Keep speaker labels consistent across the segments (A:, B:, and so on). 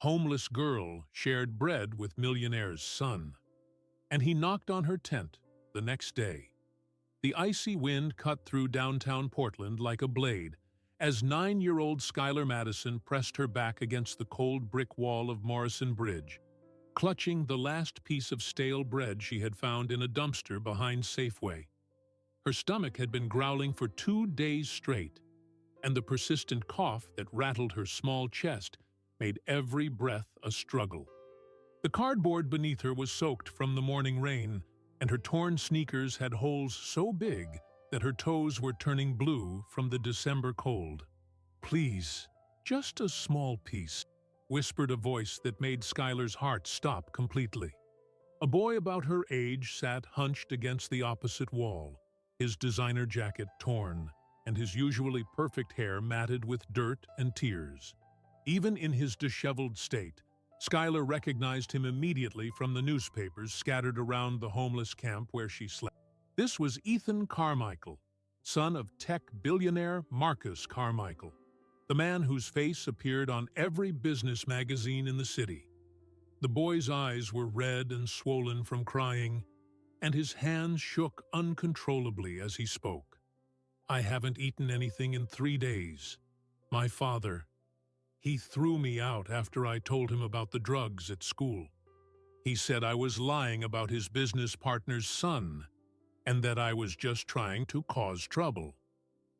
A: homeless girl shared bread with Millionaire's son. And he knocked on her tent the next day. The icy wind cut through downtown Portland like a blade as 9-year-old Skylar Madison pressed her back against the cold brick wall of Morrison Bridge, clutching the last piece of stale bread she had found in a dumpster behind Safeway. Her stomach had been growling for 2 days straight, and the persistent cough that rattled her small chest made every breath a struggle. The cardboard beneath her was soaked from the morning rain, and her torn sneakers had holes so big that her toes were turning blue from the December cold. "Please, just a small piece," whispered a voice that made Skylar's heart stop completely. A boy about her age sat hunched against the opposite wall, his designer jacket torn, and his usually perfect hair matted with dirt and tears. Even in his disheveled state, Skylar recognized him immediately from the newspapers scattered around the homeless camp where she slept. This was Ethan Carmichael, son of tech billionaire Marcus Carmichael, the man whose face appeared on every business magazine in the city. The boy's eyes were red and swollen from crying, and his hands shook uncontrollably as he spoke. "I haven't eaten anything in 3 days. My father, he threw me out after I told him about the drugs at school. He said I was lying about his business partner's son, and that I was just trying to cause trouble.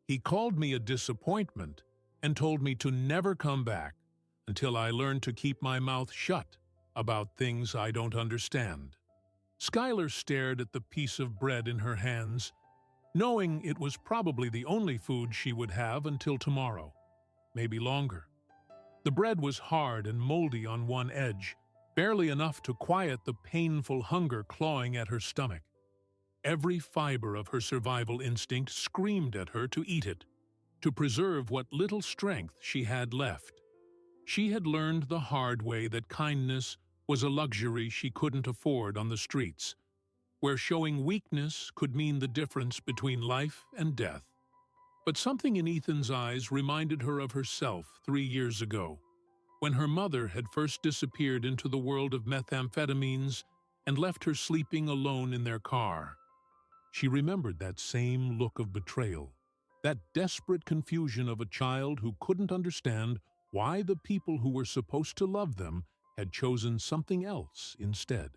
A: He called me a disappointment and told me to never come back until I learned to keep my mouth shut about things I don't understand." Skylar stared at the piece of bread in her hands, knowing it was probably the only food she would have until tomorrow, maybe longer. The bread was hard and moldy on one edge, barely enough to quiet the painful hunger clawing at her stomach. Every fiber of her survival instinct screamed at her to eat it, to preserve what little strength she had left. She had learned the hard way that kindness was a luxury she couldn't afford on the streets, where showing weakness could mean the difference between life and death. But something in Ethan's eyes reminded her of herself 3 years ago, when her mother had first disappeared into the world of methamphetamines and left her sleeping alone in their car. She remembered that same look of betrayal, that desperate confusion of a child who couldn't understand why the people who were supposed to love them had chosen something else instead.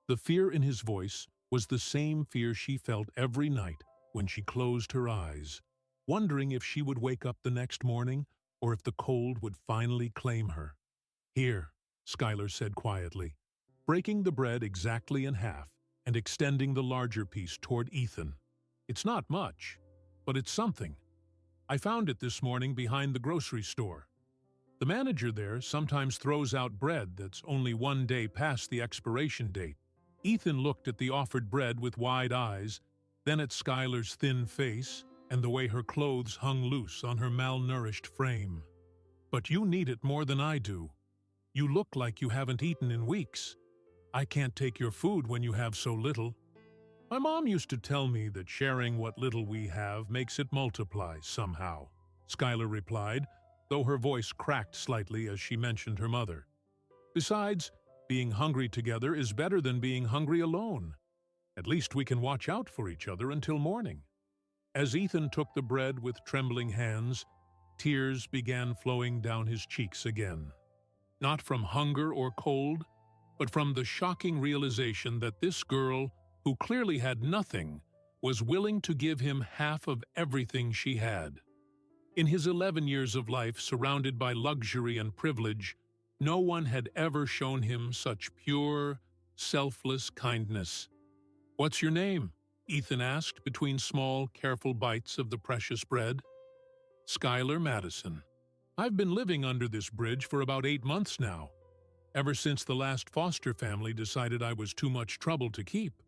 A: The fear in his voice was the same fear she felt every night when she closed her eyes, wondering if she would wake up the next morning or if the cold would finally claim her. "Here," Skylar said quietly, breaking the bread exactly in half and extending the larger piece toward Ethan. "It's not much, but it's something. I found it this morning behind the grocery store. The manager there sometimes throws out bread that's only 1 day past the expiration date." Ethan looked at the offered bread with wide eyes, then at Skylar's thin face and the way her clothes hung loose on her malnourished frame. "But you need it more than I do. You look like you haven't eaten in weeks. I can't take your food when you have so little." "My mom used to tell me that sharing what little we have makes it multiply somehow," Skylar replied, though her voice cracked slightly as she mentioned her mother. "Besides, being hungry together is better than being hungry alone. At least we can watch out for each other until morning." As Ethan took the bread with trembling hands, tears began flowing down his cheeks again. Not from hunger or cold, but from the shocking realization that this girl, who clearly had nothing, was willing to give him half of everything she had. In his 11 years of life surrounded by luxury and privilege, no one had ever shown him such pure, selfless kindness. "What's your name?" Ethan asked between small, careful bites of the precious bread. "Skylar Madison. I've been living under this bridge for about 8 months now, ever since the last foster family decided I was too much trouble to keep.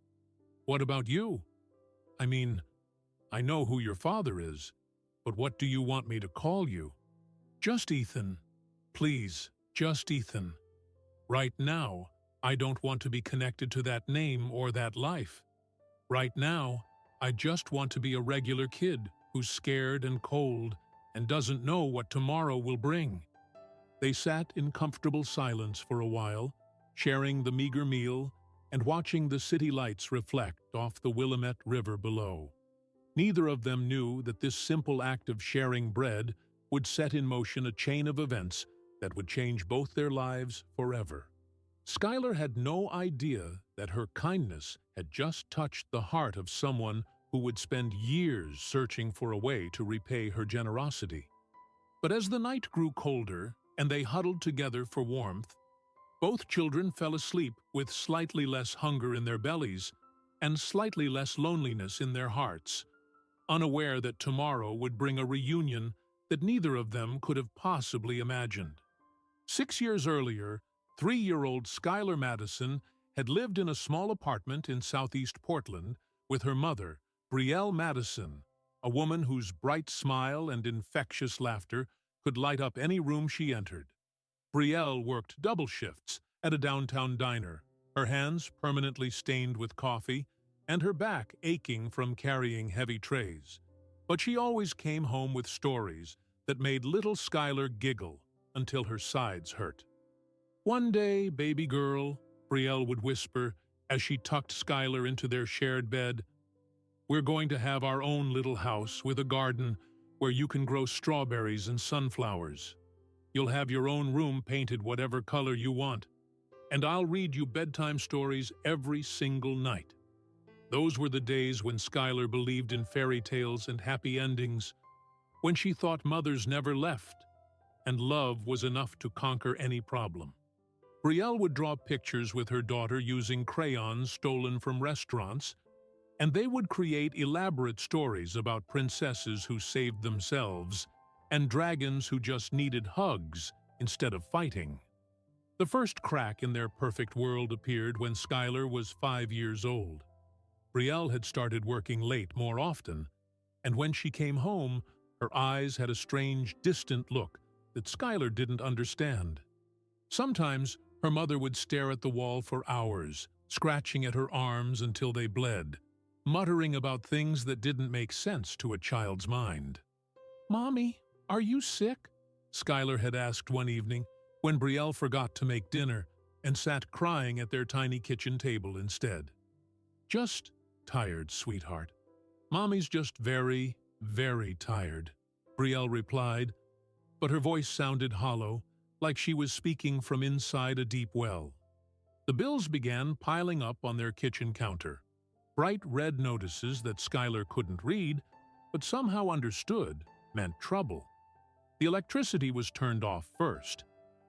A: What about you? I mean, I know who your father is, but what do you want me to call you?" "Just Ethan. Please, just Ethan. Right now, I don't want to be connected to that name or that life. Right now, I just want to be a regular kid who's scared and cold and doesn't know what tomorrow will bring." They sat in comfortable silence for a while, sharing the meager meal and watching the city lights reflect off the Willamette River below. Neither of them knew that this simple act of sharing bread would set in motion a chain of events that would change both their lives forever. Skylar had no idea that her kindness had just touched the heart of someone who would spend years searching for a way to repay her generosity. But as the night grew colder and they huddled together for warmth, both children fell asleep with slightly less hunger in their bellies and slightly less loneliness in their hearts, unaware that tomorrow would bring a reunion that neither of them could have possibly imagined. 6 years earlier, 3-year-old Skylar Madison had lived in a small apartment in southeast Portland with her mother, Brielle Madison, a woman whose bright smile and infectious laughter could light up any room she entered. Brielle worked double shifts at a downtown diner, her hands permanently stained with coffee and her back aching from carrying heavy trays. But she always came home with stories that made little Skylar giggle until her sides hurt. "One day, baby girl," Brielle would whisper as she tucked Skylar into their shared bed, "we're going to have our own little house with a garden where you can grow strawberries and sunflowers. You'll have your own room painted whatever color you want, and I'll read you bedtime stories every single night." Those were the days when Skylar believed in fairy tales and happy endings, when she thought mothers never left, and love was enough to conquer any problem. Brielle would draw pictures with her daughter using crayons stolen from restaurants, and they would create elaborate stories about princesses who saved themselves and dragons who just needed hugs instead of fighting. The first crack in their perfect world appeared when Skylar was 5 years old. Brielle had started working late more often, and when she came home, her eyes had a strange, distant look that Skylar didn't understand. Sometimes her mother would stare at the wall for hours, scratching at her arms until they bled, muttering about things that didn't make sense to a child's mind. "Mommy, are you sick?" Skylar had asked one evening when Brielle forgot to make dinner and sat crying at their tiny kitchen table instead. "Just tired, sweetheart. Mommy's just very, very tired," Brielle replied, but her voice sounded hollow, like she was speaking from inside a deep well. The bills began piling up on their kitchen counter. Bright red notices that Skylar couldn't read, but somehow understood, meant trouble. The electricity was turned off first,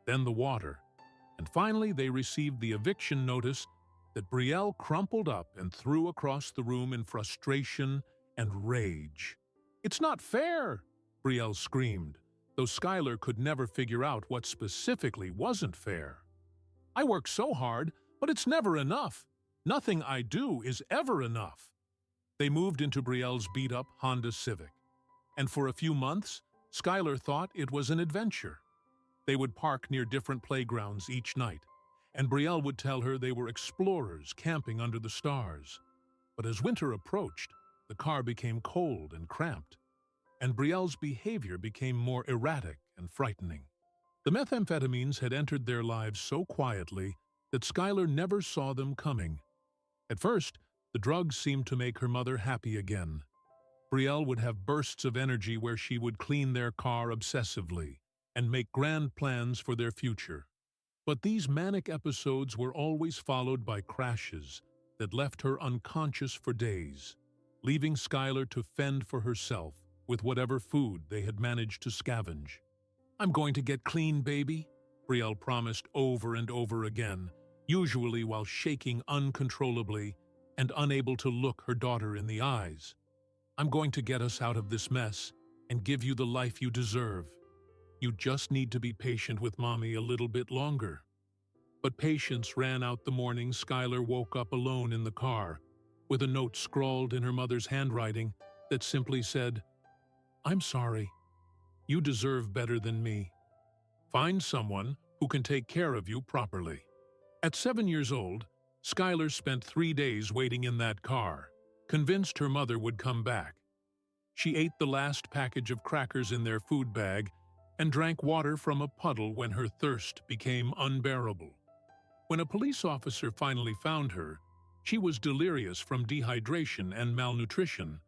A: then the water, and finally they received the eviction notice that Brielle crumpled up and threw across the room in frustration and rage. "It's not fair!" Brielle screamed, though Skylar could never figure out what specifically wasn't fair. "I work so hard, but it's never enough. Nothing I do is ever enough." They moved into Brielle's beat-up Honda Civic, and for a few months, Skylar thought it was an adventure. They would park near different playgrounds each night, and Brielle would tell her they were explorers camping under the stars. But as winter approached, the car became cold and cramped, and Brielle's behavior became more erratic and frightening. The methamphetamines had entered their lives so quietly that Skylar never saw them coming. At first, the drugs seemed to make her mother happy again. Brielle would have bursts of energy where she would clean their car obsessively and make grand plans for their future. But these manic episodes were always followed by crashes that left her unconscious for days, leaving Skylar to fend for herself with whatever food they had managed to scavenge. "I'm going to get clean, baby," Brielle promised over and over again, usually while shaking uncontrollably and unable to look her daughter in the eyes. "I'm going to get us out of this mess and give you the life you deserve. You just need to be patient with Mommy a little bit longer." But patience ran out the morning Skylar woke up alone in the car, with a note scrawled in her mother's handwriting that simply said, "I'm sorry. You deserve better than me. Find someone who can take care of you properly." At 7 years old, Skylar spent 3 days waiting in that car, convinced her mother would come back. She ate the last package of crackers in their food bag and drank water from a puddle when her thirst became unbearable. When a police officer finally found her, she was delirious from dehydration and malnutrition,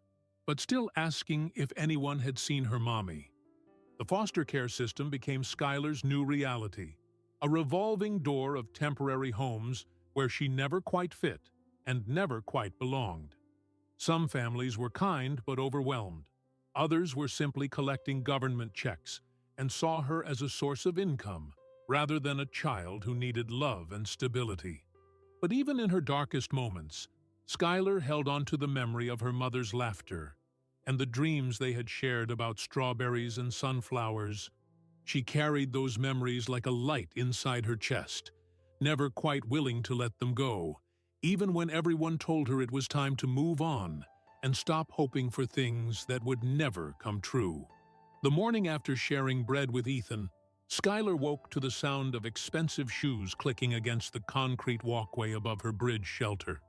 A: but still asking if anyone had seen her mommy. The foster care system became Skylar's new reality, a revolving door of temporary homes where she never quite fit and never quite belonged. Some families were kind but overwhelmed. Others were simply collecting government checks and saw her as a source of income rather than a child who needed love and stability. But even in her darkest moments, Skylar held on to the memory of her mother's laughter and the dreams they had shared about strawberries and sunflowers. She carried those memories like a light inside her chest, never quite willing to let them go, even when everyone told her it was time to move on and stop hoping for things that would never come true. The morning after sharing bread with Ethan, Skylar woke to the sound of expensive shoes clicking against the concrete walkway above her bridge shelter.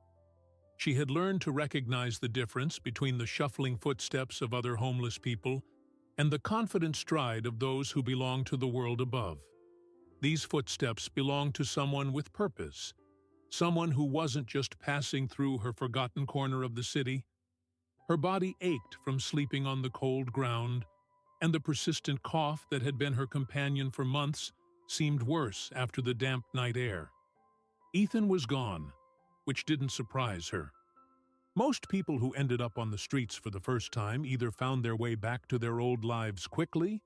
A: She had learned to recognize the difference between the shuffling footsteps of other homeless people and the confident stride of those who belong to the world above. These footsteps belonged to someone with purpose, someone who wasn't just passing through her forgotten corner of the city. Her body ached from sleeping on the cold ground, and the persistent cough that had been her companion for months seemed worse after the damp night air. Ethan was gone, which didn't surprise her. Most people who ended up on the streets for the first time either found their way back to their old lives quickly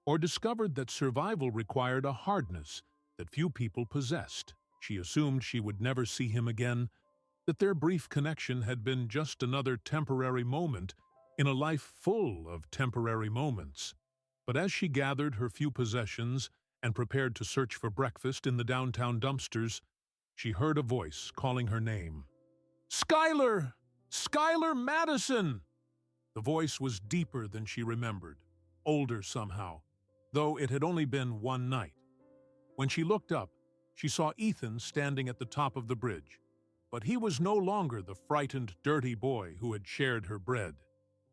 A: or discovered that survival required a hardness that few people possessed. She assumed she would never see him again, that their brief connection had been just another temporary moment in a life full of temporary moments. But as she gathered her few possessions and prepared to search for breakfast in the downtown dumpsters, she heard a voice calling her name. "Skylar! Skylar Madison!" The voice was deeper than she remembered, older somehow, though it had only been one night. When she looked up, she saw Ethan standing at the top of the bridge, but he was no longer the frightened, dirty boy who had shared her bread.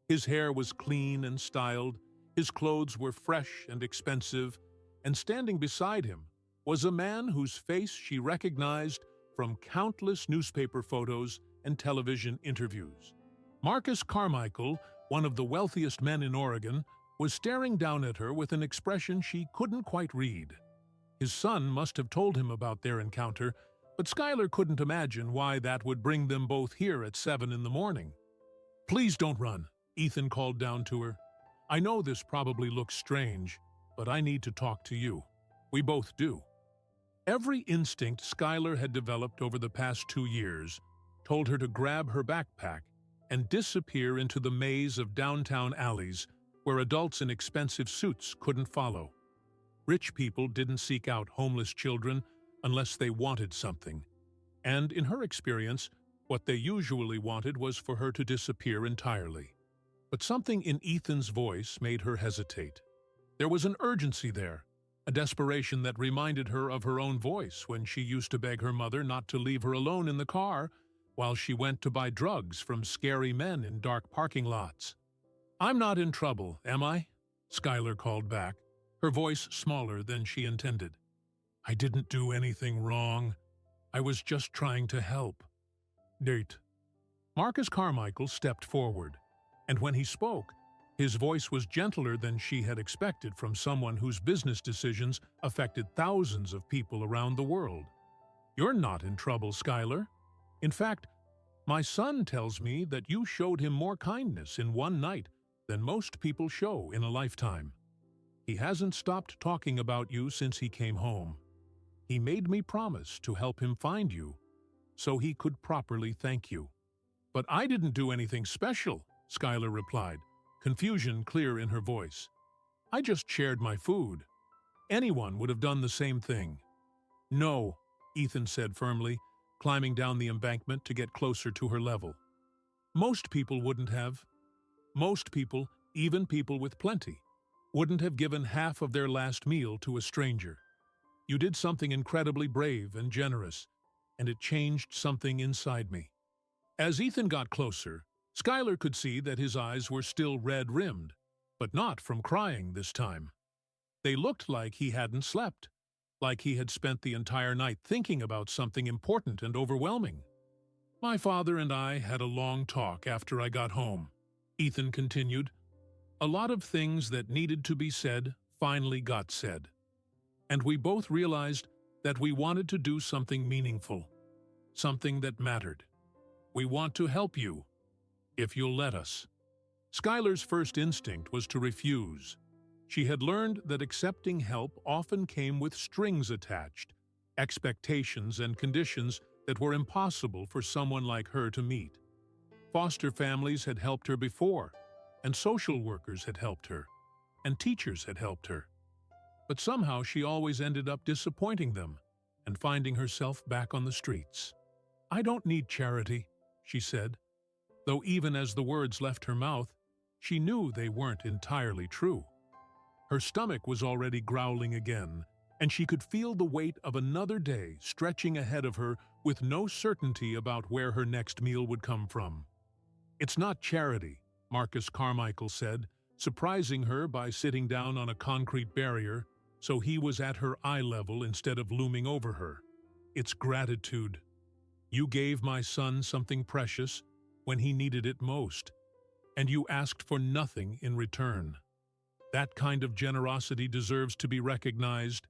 A: His hair was clean and styled, his clothes were fresh and expensive, and standing beside him was a man whose face she recognized from countless newspaper photos and television interviews. Marcus Carmichael, one of the wealthiest men in Oregon, was staring down at her with an expression she couldn't quite read. His son must have told him about their encounter, but Skylar couldn't imagine why that would bring them both here at 7 in the morning. "Please don't run," Ethan called down to her. "I know this probably looks strange, but I need to talk to you. We both do." Every instinct Skylar had developed over the past 2 years told her to grab her backpack and disappear into the maze of downtown alleys where adults in expensive suits couldn't follow. Rich people didn't seek out homeless children unless they wanted something, and in her experience, what they usually wanted was for her to disappear entirely. But something in Ethan's voice made her hesitate. There was an urgency there, a desperation that reminded her of her own voice when she used to beg her mother not to leave her alone in the car while she went to buy drugs from scary men in dark parking lots. "I'm not in trouble, am I?" Skylar called back, her voice smaller than she intended. "I didn't do anything wrong. I was just trying to help." "Date." Marcus Carmichael stepped forward, and when he spoke, his voice was gentler than she had expected from someone whose business decisions affected thousands of people around the world. "You're not in trouble, Skylar. In fact, my son tells me that you showed him more kindness in one night than most people show in a lifetime. He hasn't stopped talking about you since he came home. He made me promise to help him find you so he could properly thank you." "But I didn't do anything special," Skylar replied, confusion clear in her voice. "I just shared my food. Anyone would have done the same thing." "No," Ethan said firmly, climbing down the embankment to get closer to her level. "Most people wouldn't have. Most people, even people with plenty, wouldn't have given half of their last meal to a stranger. You did something incredibly brave and generous, and it changed something inside me." As Ethan got closer, Skylar could see that his eyes were still red-rimmed, but not from crying this time. They looked like he hadn't slept, like he had spent the entire night thinking about something important and overwhelming. My father and I had a long talk after I got home. Ethan continued. A lot of things that needed to be said finally got said. And we both realized that we wanted to do something meaningful, something that mattered. We want to help you, if you'll let us. Skylar's first instinct was to refuse. She had learned that accepting help often came with strings attached, expectations and conditions that were impossible for someone like her to meet. Foster families had helped her before, and social workers had helped her, and teachers had helped her. But somehow she always ended up disappointing them and finding herself back on the streets. I don't need charity, she said, though even as the words left her mouth, she knew they weren't entirely true. Her stomach was already growling again, and she could feel the weight of another day stretching ahead of her with no certainty about where her next meal would come from. It's not charity, Marcus Carmichael said, surprising her by sitting down on a concrete barrier so he was at her eye level instead of looming over her. It's gratitude. You gave my son something precious when he needed it most, and you asked for nothing in return. That kind of generosity deserves to be recognized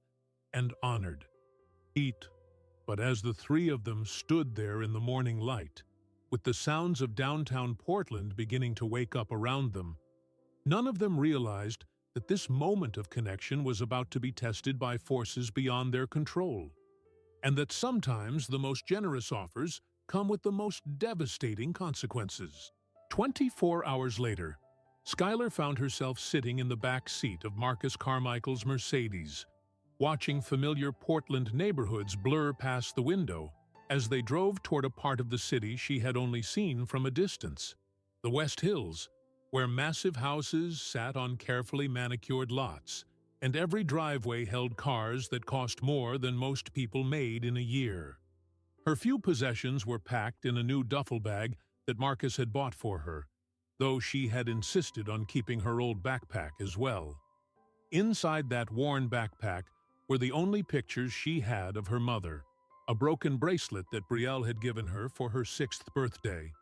A: and honored. Eat. But as the three of them stood there in the morning light, with the sounds of downtown Portland beginning to wake up around them, none of them realized that this moment of connection was about to be tested by forces beyond their control, and that sometimes the most generous offers come with the most devastating consequences. 24 hours later, Skylar found herself sitting in the back seat of Marcus Carmichael's Mercedes, watching familiar Portland neighborhoods blur past the window as they drove toward a part of the city she had only seen from a distance, the West Hills, where massive houses sat on carefully manicured lots, and every driveway held cars that cost more than most people made in a year. Her few possessions were packed in a new duffel bag that Marcus had bought for her, though she had insisted on keeping her old backpack as well. Inside that worn backpack were the only pictures she had of her mother, a broken bracelet that Brielle had given her for her 6th birthday,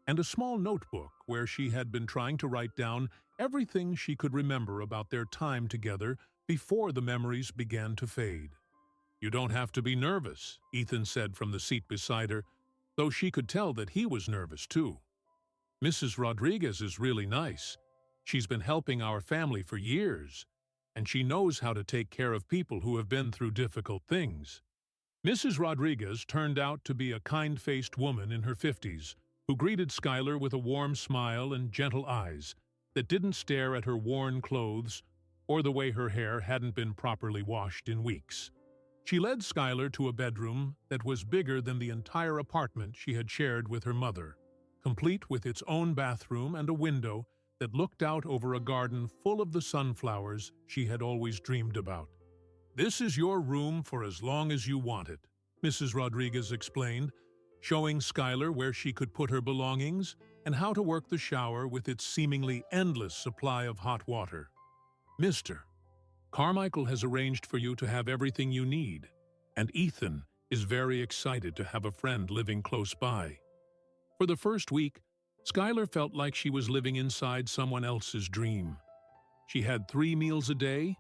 A: and a small notebook where she had been trying to write down everything she could remember about their time together before the memories began to fade. You don't have to be nervous, Ethan said from the seat beside her, though she could tell that he was nervous too. Mrs. Rodriguez is really nice. She's been helping our family for years, and she knows how to take care of people who have been through difficult things. Mrs. Rodriguez turned out to be a kind-faced woman in her 50s who greeted Skylar with a warm smile and gentle eyes that didn't stare at her worn clothes or the way her hair hadn't been properly washed in weeks. She led Skylar to a bedroom that was bigger than the entire apartment she had shared with her mother, complete with its own bathroom and a window that looked out over a garden full of the sunflowers she had always dreamed about. "This is your room for as long as you want it," Mrs. Rodriguez explained, showing Skylar where she could put her belongings and how to work the shower with its seemingly endless supply of hot water. "Mr. Carmichael has arranged for you to have everything you need, and Ethan is very excited to have a friend living close by." For the first week, Skylar felt like she was living inside someone else's dream. She had 3 meals a day,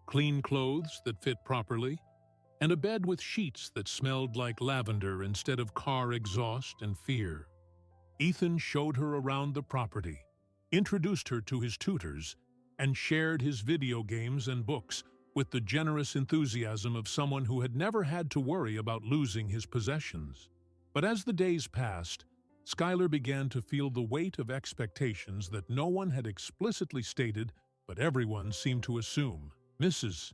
A: clean clothes that fit properly, and a bed with sheets that smelled like lavender instead of car exhaust and fear. Ethan showed her around the property, introduced her to his tutors, and shared his video games and books with the generous enthusiasm of someone who had never had to worry about losing his possessions. But as the days passed, Skylar began to feel the weight of expectations that no one had explicitly stated, but everyone seemed to assume. Mrs.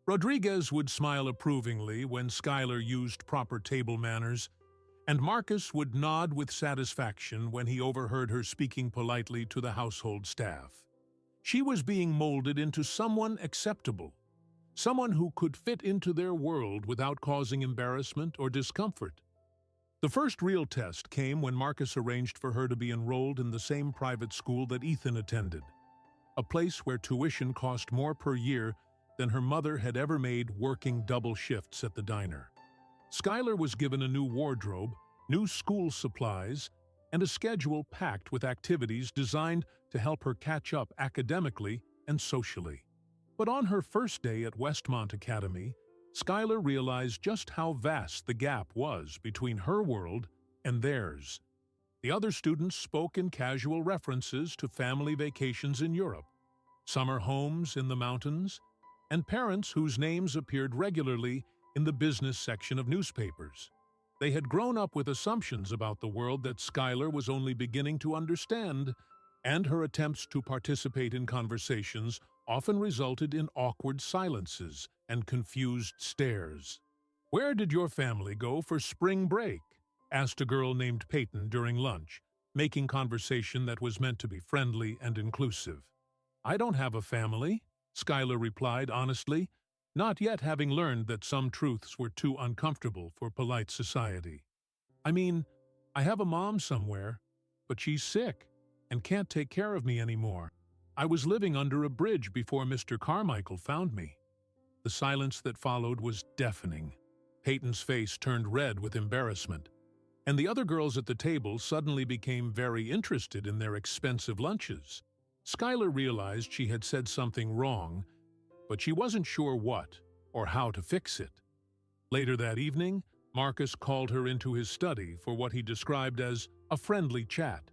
A: Rodriguez would smile approvingly when Skylar used proper table manners, and Marcus would nod with satisfaction when he overheard her speaking politely to the household staff. She was being molded into someone acceptable, someone who could fit into their world without causing embarrassment or discomfort. The first real test came when Marcus arranged for her to be enrolled in the same private school that Ethan attended, a place where tuition cost more per year than her mother had ever made working double shifts at the diner. Skylar was given a new wardrobe, new school supplies, and a schedule packed with activities designed to help her catch up academically and socially. But on her first day at Westmont Academy, Skylar realized just how vast the gap was between her world and theirs. The other students spoke in casual references to family vacations in Europe, summer homes in the mountains, and parents whose names appeared regularly in the business section of newspapers. They had grown up with assumptions about the world that Skylar was only beginning to understand, and her attempts to participate in conversations often resulted in awkward silences and confused stares. "Where did your family go for spring break?" asked a girl named Peyton during lunch, making conversation that was meant to be friendly and inclusive. "I don't have a family," Skylar replied honestly, not yet having learned that some truths were too uncomfortable for polite society. "I mean, I have a mom somewhere, but she's sick and can't take care of me anymore. I was living under a bridge before Mr. Carmichael found me." The silence that followed was deafening. Peyton's face turned red with embarrassment, and the other girls at the table suddenly became very interested in their expensive lunches. Skylar realized she had said something wrong, but she wasn't sure what or how to fix it. Later that evening, Marcus called her into his study for what he described as a friendly chat.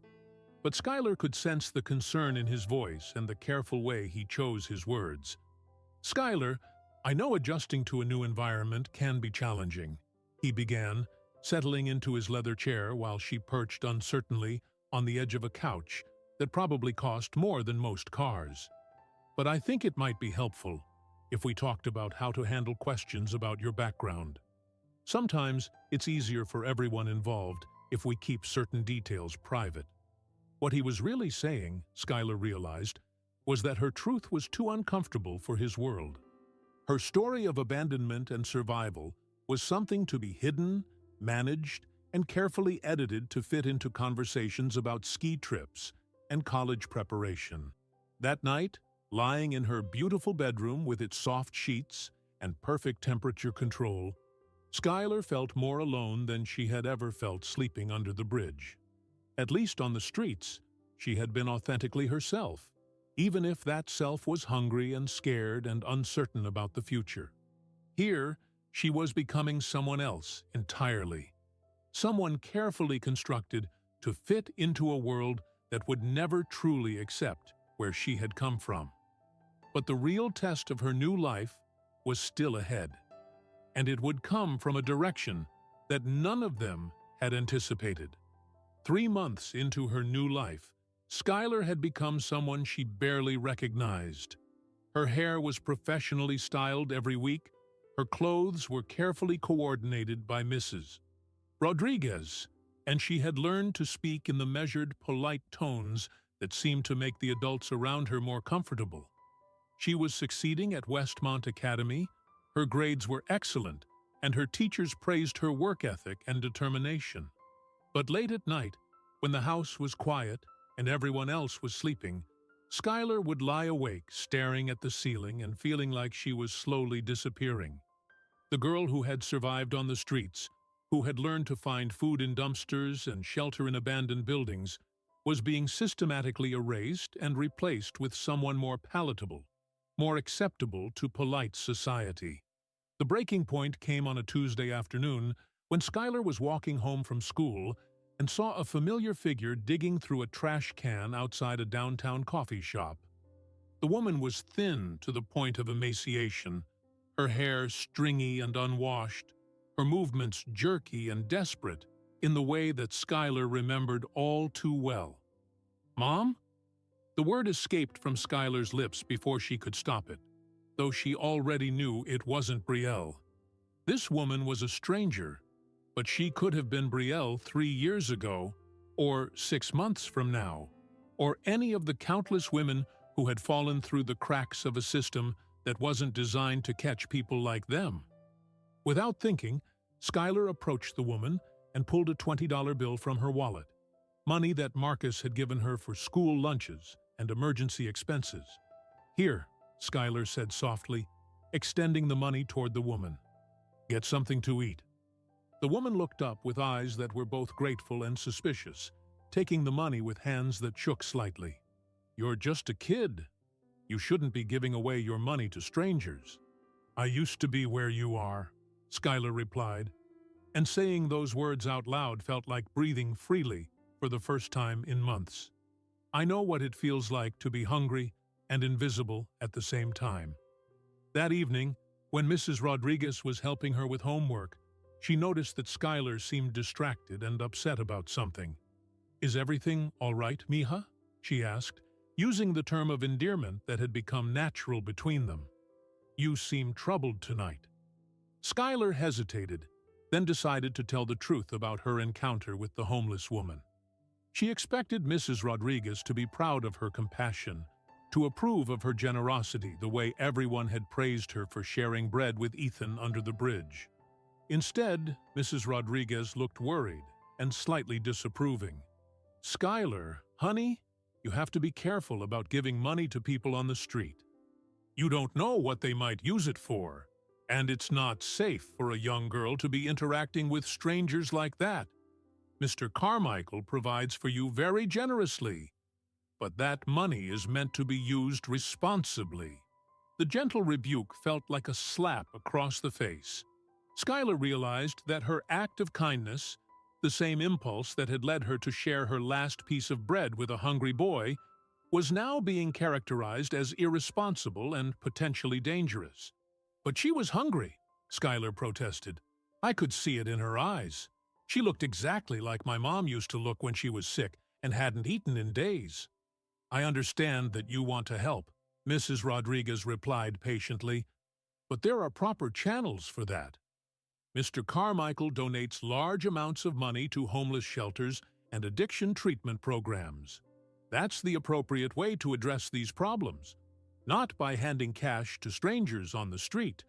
A: But Skylar could sense the concern in his voice and the careful way he chose his words. "Skylar, I know adjusting to a new environment can be challenging," he began, settling into his leather chair while she perched uncertainly on the edge of a couch that probably cost more than most cars. "But I think it might be helpful if we talked about how to handle questions about your background. Sometimes it's easier for everyone involved if we keep certain details private." What he was really saying, Skylar realized, was that her truth was too uncomfortable for his world. Her story of abandonment and survival was something to be hidden, managed, and carefully edited to fit into conversations about ski trips and college preparation. That night, lying in her beautiful bedroom with its soft sheets and perfect temperature control, Skylar felt more alone than she had ever felt sleeping under the bridge. At least on the streets, she had been authentically herself, even if that self was hungry and scared and uncertain about the future. Here, she was becoming someone else entirely, someone carefully constructed to fit into a world that would never truly accept where she had come from. But the real test of her new life was still ahead, and it would come from a direction that none of them had anticipated. 3 months into her new life, Skylar had become someone she barely recognized. Her hair was professionally styled every week, her clothes were carefully coordinated by Mrs. Rodriguez, and she had learned to speak in the measured, polite tones that seemed to make the adults around her more comfortable. She was succeeding at Westmont Academy, her grades were excellent, and her teachers praised her work ethic and determination. But late at night, when the house was quiet and everyone else was sleeping, Skylar would lie awake staring at the ceiling and feeling like she was slowly disappearing. The girl who had survived on the streets, who had learned to find food in dumpsters and shelter in abandoned buildings, was being systematically erased and replaced with someone more palatable, more acceptable to polite society. The breaking point came on a Tuesday afternoon when Skylar was walking home from school and saw a familiar figure digging through a trash can outside a downtown coffee shop. The woman was thin to the point of emaciation, her hair stringy and unwashed, her movements jerky and desperate in the way that Skylar remembered all too well. "Mom?" The word escaped from Skylar's lips before she could stop it, though she already knew it wasn't Brielle. This woman was a stranger, but she could have been Brielle 3 years ago, or 6 months from now, or any of the countless women who had fallen through the cracks of a system that wasn't designed to catch people like them. Without thinking, Skylar approached the woman and pulled a $20 bill from her wallet, money that Marcus had given her for school lunches and emergency expenses. "Here," Skylar said softly, extending the money toward the woman. "Get something to eat." The woman looked up with eyes that were both grateful and suspicious, taking the money with hands that shook slightly. "You're just a kid. You shouldn't be giving away your money to strangers." "I used to be where you are," Skylar replied, and saying those words out loud felt like breathing freely for the first time in months. "I know what it feels like to be hungry and invisible at the same time." That evening, when Mrs. Rodriguez was helping her with homework, she noticed that Skylar seemed distracted and upset about something. "Is everything all right, mija?" she asked, using the term of endearment that had become natural between them. "You seem troubled tonight." Skylar hesitated, then decided to tell the truth about her encounter with the homeless woman. She expected Mrs. Rodriguez to be proud of her compassion, to approve of her generosity the way everyone had praised her for sharing bread with Ethan under the bridge. Instead, Mrs. Rodriguez looked worried and slightly disapproving. "Skylar, honey, you have to be careful about giving money to people on the street. You don't know what they might use it for, and it's not safe for a young girl to be interacting with strangers like that. Mr. Carmichael provides for you very generously, but that money is meant to be used responsibly." The gentle rebuke felt like a slap across the face. Skylar realized that her act of kindness, the same impulse that had led her to share her last piece of bread with a hungry boy, was now being characterized as irresponsible and potentially dangerous. "But she was hungry," Skylar protested. "I could see it in her eyes. She looked exactly like my mom used to look when she was sick and hadn't eaten in days." "I understand that you want to help," Mrs. Rodriguez replied patiently, "but there are proper channels for that. Mr. Carmichael donates large amounts of money to homeless shelters and addiction treatment programs. That's the appropriate way to address these problems, not by handing cash to strangers on the street."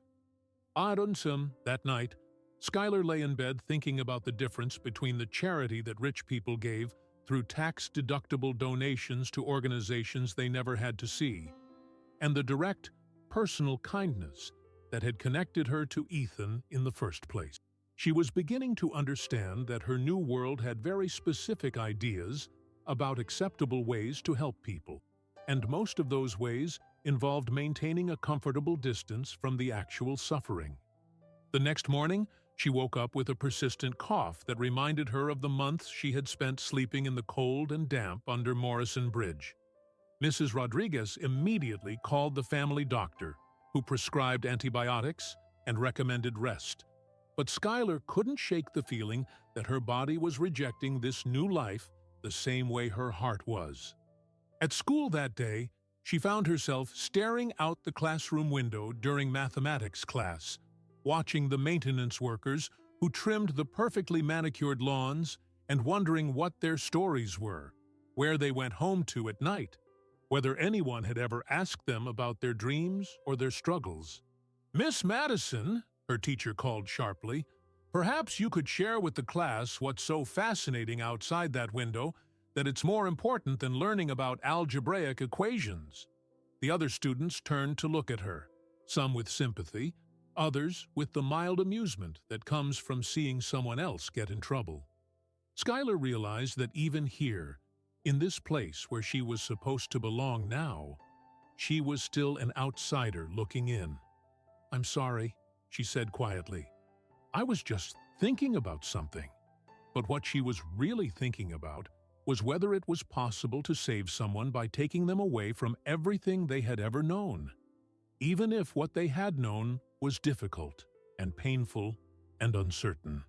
A: That night, Skylar lay in bed thinking about the difference between the charity that rich people gave through tax-deductible donations to organizations they never had to see, and the direct, personal kindness that had connected her to Ethan in the first place. She was beginning to understand that her new world had very specific ideas about acceptable ways to help people, and most of those ways involved maintaining a comfortable distance from the actual suffering. The next morning, she woke up with a persistent cough that reminded her of the months she had spent sleeping in the cold and damp under Morrison Bridge. Mrs. Rodriguez immediately called the family doctor, who prescribed antibiotics and recommended rest. But Skylar couldn't shake the feeling that her body was rejecting this new life the same way her heart was. At school that day, she found herself staring out the classroom window during mathematics class, watching the maintenance workers who trimmed the perfectly manicured lawns and wondering what their stories were, where they went home to at night, whether anyone had ever asked them about their dreams or their struggles. "Miss Madison," her teacher called sharply, "perhaps you could share with the class what's so fascinating outside that window that it's more important than learning about algebraic equations." The other students turned to look at her, some with sympathy, others with the mild amusement that comes from seeing someone else get in trouble. Skylar realized that even here, in this place where she was supposed to belong now, she was still an outsider looking in. "I'm sorry," she said quietly. "I was just thinking about something." But what she was really thinking about was whether it was possible to save someone by taking them away from everything they had ever known, even if what they had known was difficult and painful and uncertain.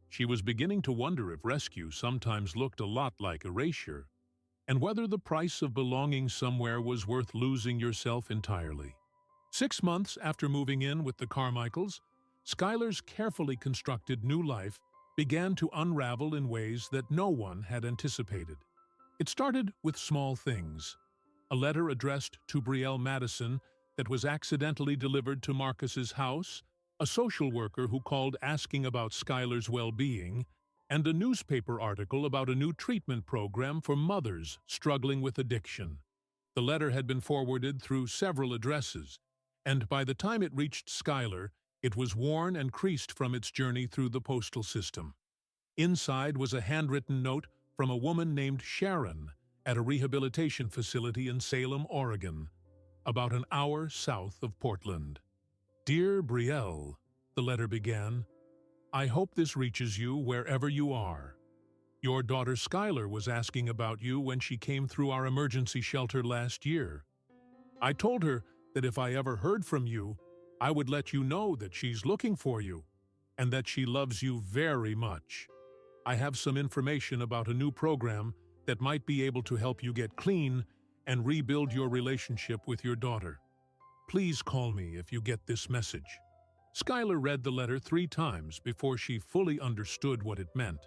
A: She was beginning to wonder if rescue sometimes looked a lot like erasure, and whether the price of belonging somewhere was worth losing yourself entirely. 6 months after moving in with the Carmichaels, Skylar's carefully constructed new life began to unravel in ways that no one had anticipated. It started with small things. A letter addressed to Brielle Madison that was accidentally delivered to Marcus's house, a social worker who called asking about Skylar's well-being, and a newspaper article about a new treatment program for mothers struggling with addiction. The letter had been forwarded through several addresses, and by the time it reached Schuyler, it was worn and creased from its journey through the postal system. Inside was a handwritten note from a woman named Sharon at a rehabilitation facility in Salem, Oregon, about an hour south of Portland. "Dear Brielle," the letter began, "I hope this reaches you wherever you are. Your daughter Schuyler was asking about you when she came through our emergency shelter last year. I told her that if I ever heard from you, I would let you know that she's looking for you and that she loves you very much. I have some information about a new program that might be able to help you get clean and rebuild your relationship with your daughter. Please call me if you get this message." Schuyler read the letter 3 times before she fully understood what it meant.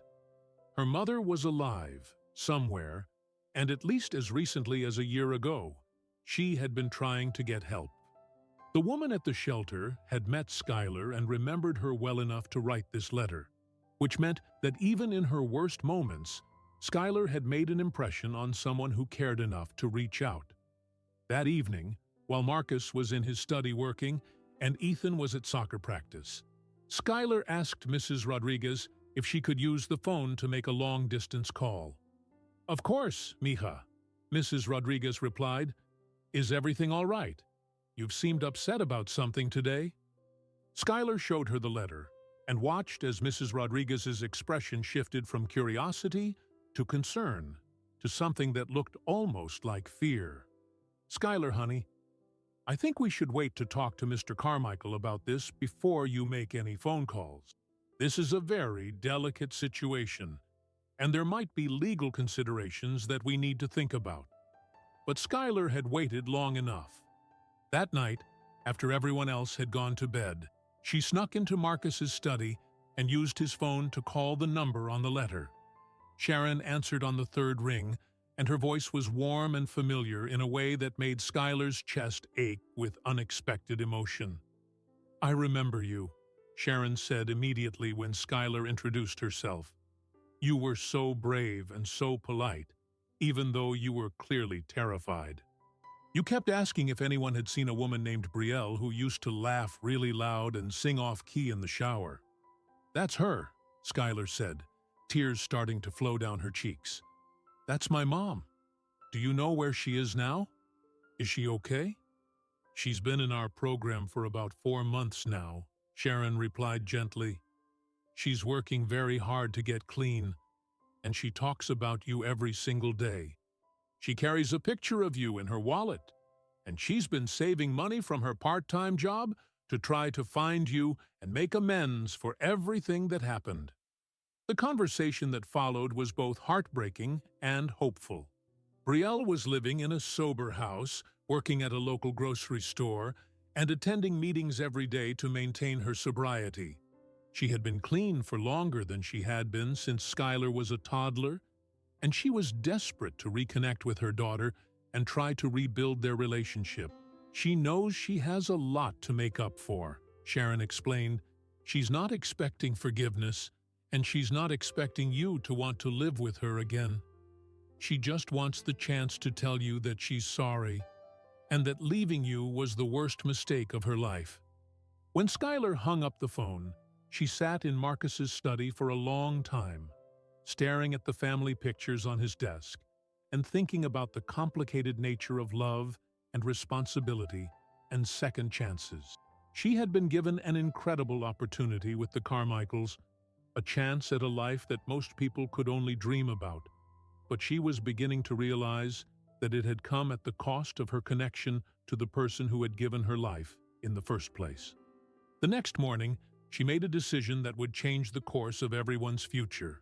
A: Her mother was alive, somewhere, and at least as recently as a year ago, she had been trying to get help. The woman at the shelter had met Schuyler and remembered her well enough to write this letter, which meant that even in her worst moments, Schuyler had made an impression on someone who cared enough to reach out. That evening, while Marcus was in his study working and Ethan was at soccer practice, Schuyler asked Mrs. Rodriguez if she could use the phone to make a long-distance call. "Of course, mija," Mrs. Rodriguez replied. "Is everything all right? You've seemed upset about something today." Schuyler showed her the letter and watched as Mrs. Rodriguez's expression shifted from curiosity to concern to something that looked almost like fear. "Schuyler, honey, I think we should wait to talk to Mr. Carmichael about this before you make any phone calls. This is a very delicate situation, and there might be legal considerations that we need to think about." But Schuyler had waited long enough. That night, after everyone else had gone to bed, she snuck into Marcus's study and used his phone to call the number on the letter. Sharon answered on the 3rd ring, and her voice was warm and familiar in a way that made Schuyler's chest ache with unexpected emotion. "I remember you," Sharon said immediately when Schuyler introduced herself. "You were so brave and so polite, even though you were clearly terrified. You kept asking if anyone had seen a woman named Brielle who used to laugh really loud and sing off-key in the shower." "That's her," Schuyler said, tears starting to flow down her cheeks. "That's my mom. Do you know where she is now? Is she okay?" "She's been in our program for about 4 months now," Sharon replied gently. "She's working very hard to get clean, and she talks about you every single day. She carries a picture of you in her wallet, and she's been saving money from her part-time job to try to find you and make amends for everything that happened." The conversation that followed was both heartbreaking and hopeful. Brielle was living in a sober house, working at a local grocery store, and attending meetings every day to maintain her sobriety. She had been clean for longer than she had been since Schuyler was a toddler, and she was desperate to reconnect with her daughter and try to rebuild their relationship. "She knows she has a lot to make up for," Sharon explained. "She's not expecting forgiveness, and she's not expecting you to want to live with her again. She just wants the chance to tell you that she's sorry, and that leaving you was the worst mistake of her life." When Schuyler hung up the phone, she sat in Marcus's study for a long time, staring at the family pictures on his desk and thinking about the complicated nature of love and responsibility and second chances. She had been given an incredible opportunity with the Carmichaels, a chance at a life that most people could only dream about, but she was beginning to realize that it had come at the cost of her connection to the person who had given her life in the first place. The next morning, she made a decision that would change the course of everyone's future.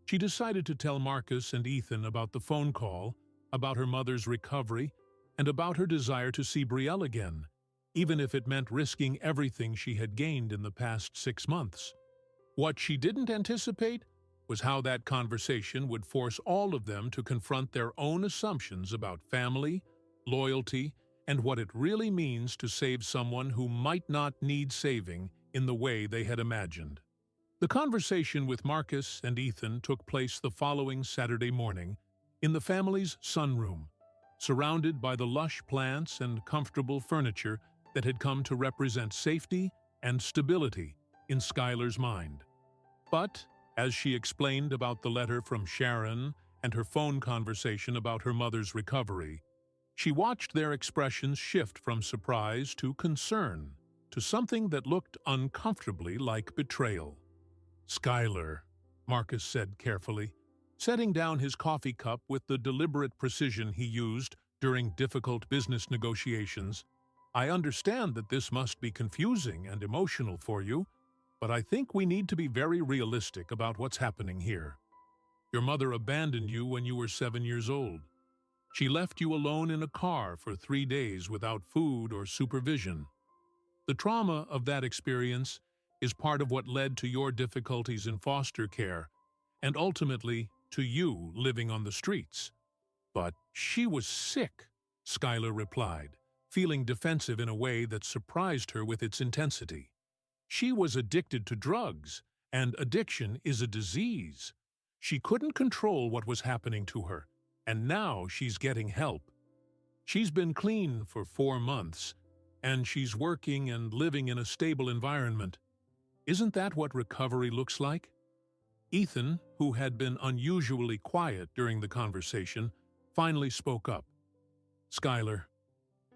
A: She decided to tell Marcus and Ethan about the phone call, about her mother's recovery, and about her desire to see Brielle again, even if it meant risking everything she had gained in the past 6 months. What she didn't anticipate was how that conversation would force all of them to confront their own assumptions about family, loyalty, and what it really means to save someone who might not need saving in the way they had imagined. The conversation with Marcus and Ethan took place the following Saturday morning in the family's sunroom, surrounded by the lush plants and comfortable furniture that had come to represent safety and stability in Skylar's mind. But, as she explained about the letter from Sharon and her phone conversation about her mother's recovery, she watched their expressions shift from surprise to concern, to something that looked uncomfortably like betrayal. "Skylar," Marcus said carefully, setting down his coffee cup with the deliberate precision he used during difficult business negotiations, "I understand that this must be confusing and emotional for you, but I think we need to be very realistic about what's happening here. Your mother abandoned you when you were 7 years old. She left you alone in a car for 3 days without food or supervision. The trauma of that experience is part of what led to your difficulties in foster care and ultimately to you living on the streets." "But she was sick," Skylar replied, feeling defensive in a way that surprised her with its intensity. "She was addicted to drugs, and addiction is a disease. She couldn't control what was happening to her, and now she's getting help. She's been clean for 4 months, and she's working and living in a stable environment. Isn't that what recovery looks like?" Ethan, who had been unusually quiet during the conversation, finally spoke up. "Skylar,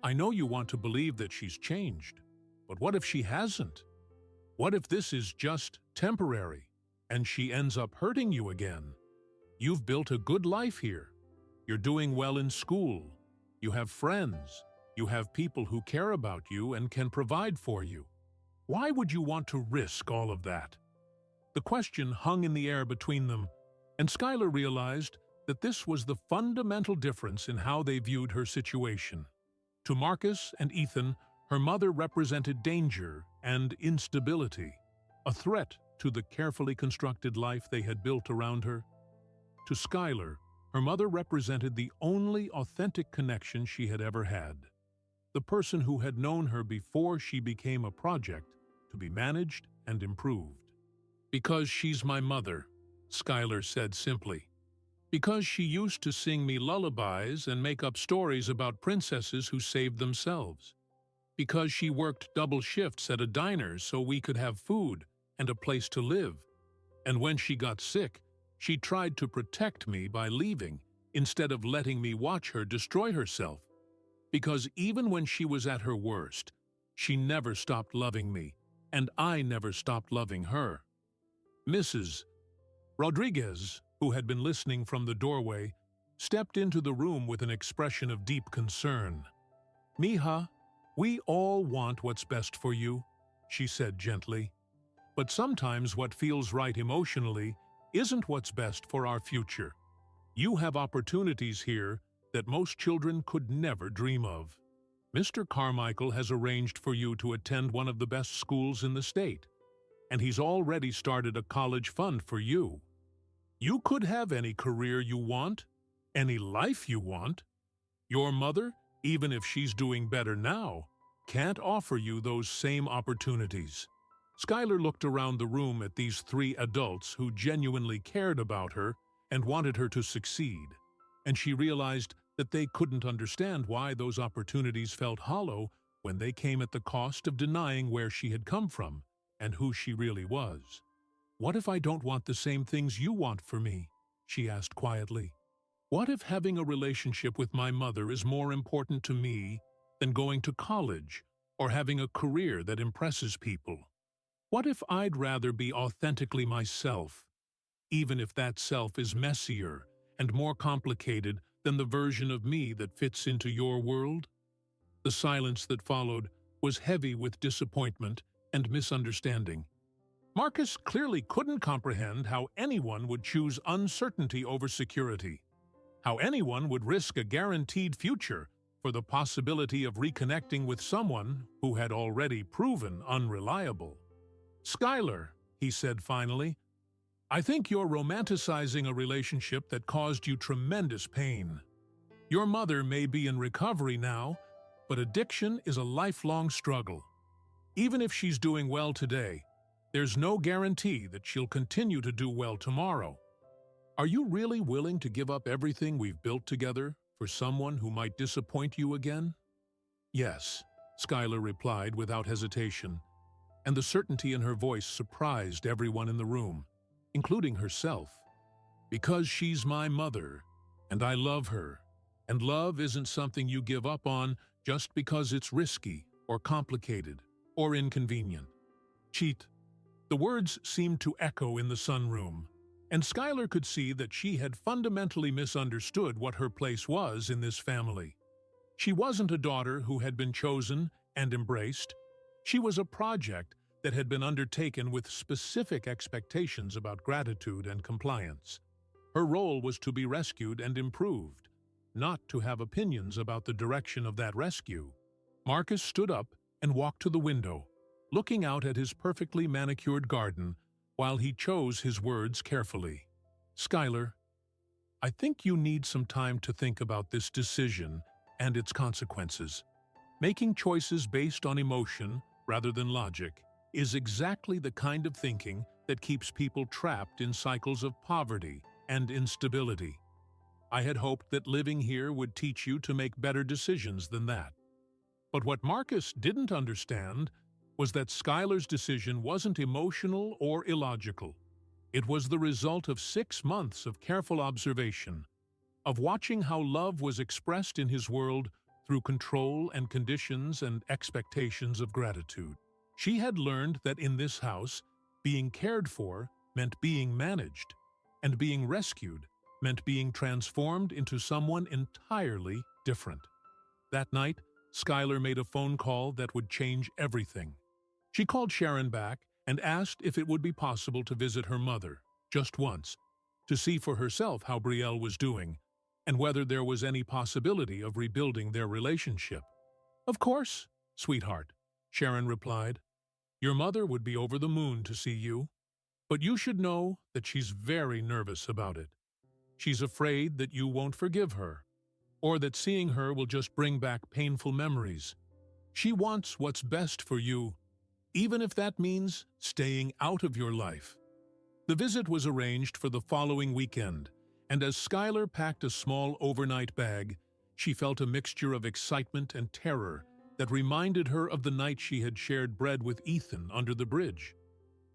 A: I know you want to believe that she's changed, but what if she hasn't? What if this is just temporary, and she ends up hurting you again? You've built a good life here. You're doing well in school. You have friends. You have people who care about you and can provide for you. Why would you want to risk all of that?" The question hung in the air between them, and Skylar realized that this was the fundamental difference in how they viewed her situation. To Marcus and Ethan, her mother represented danger and instability, a threat to the carefully constructed life they had built around her. To Skylar, her mother represented the only authentic connection she had ever had, the person who had known her before she became a project to be managed and improved. "Because she's my mother," Skylar said simply. "Because she used to sing me lullabies and make up stories about princesses who saved themselves. Because she worked double shifts at a diner so we could have food and a place to live. And when she got sick, she tried to protect me by leaving instead of letting me watch her destroy herself. Because even when she was at her worst, she never stopped loving me, and I never stopped loving her." Mrs. Rodriguez, who had been listening from the doorway, stepped into the room with an expression of deep concern. "Mija, we all want what's best for you," she said gently. "But sometimes what feels right emotionally isn't what's best for our future. You have opportunities here that most children could never dream of. Mr. Carmichael has arranged for you to attend one of the best schools in the state, and he's already started a college fund for you. You could have any career you want, any life you want. Your mother, even if she's doing better now, can't offer you those same opportunities." Skylar looked around the room at these 3 adults who genuinely cared about her and wanted her to succeed, and she realized that they couldn't understand why those opportunities felt hollow when they came at the cost of denying where she had come from and who she really was. "What if I don't want the same things you want for me?" she asked quietly. "What if having a relationship with my mother is more important to me than going to college or having a career that impresses people? What if I'd rather be authentically myself, even if that self is messier and more complicated than the version of me that fits into your world?" The silence that followed was heavy with disappointment and misunderstanding. Marcus clearly couldn't comprehend how anyone would choose uncertainty over security, how anyone would risk a guaranteed future for the possibility of reconnecting with someone who had already proven unreliable. "Skylar," he said finally, "I think you're romanticizing a relationship that caused you tremendous pain. Your mother may be in recovery now, but addiction is a lifelong struggle. Even if she's doing well today, there's no guarantee that she'll continue to do well tomorrow. Are you really willing to give up everything we've built together for someone who might disappoint you again?" "Yes," Schuyler replied without hesitation, and the certainty in her voice surprised everyone in the room, including herself. Because she's my mother, and I love her, and love isn't something you give up on just because it's risky or complicated or inconvenient. Cheat. The words seemed to echo in the sunroom, and Schuyler could see that she had fundamentally misunderstood what her place was in this family. She wasn't a daughter who had been chosen and embraced. She was a project that had been undertaken with specific expectations about gratitude and compliance. Her role was to be rescued and improved, not to have opinions about the direction of that rescue. Marcus stood up and walked to the window, looking out at his perfectly manicured garden while he chose his words carefully. Schuyler, I think you need some time to think about this decision and its consequences. Making choices based on emotion rather than logic is exactly the kind of thinking that keeps people trapped in cycles of poverty and instability. I had hoped that living here would teach you to make better decisions than that. But what Marcus didn't understand was that Schuyler's decision wasn't emotional or illogical. It was the result of 6 months of careful observation, of watching how love was expressed in his world through control and conditions and expectations of gratitude. She had learned that in this house, being cared for meant being managed, and being rescued meant being transformed into someone entirely different. That night, Schuyler made a phone call that would change everything. She called Sharon back and asked if it would be possible to visit her mother, just once, to see for herself how Brielle was doing, and whether there was any possibility of rebuilding their relationship. "Of course, sweetheart," Sharon replied. "Your mother would be over the moon to see you, but you should know that she's very nervous about it. She's afraid that you won't forgive her, or that seeing her will just bring back painful memories. She wants what's best for you, even if that means staying out of your life." The visit was arranged for the following weekend, and as Schuyler packed a small overnight bag, she felt a mixture of excitement and terror that reminded her of the night she had shared bread with Ethan under the bridge.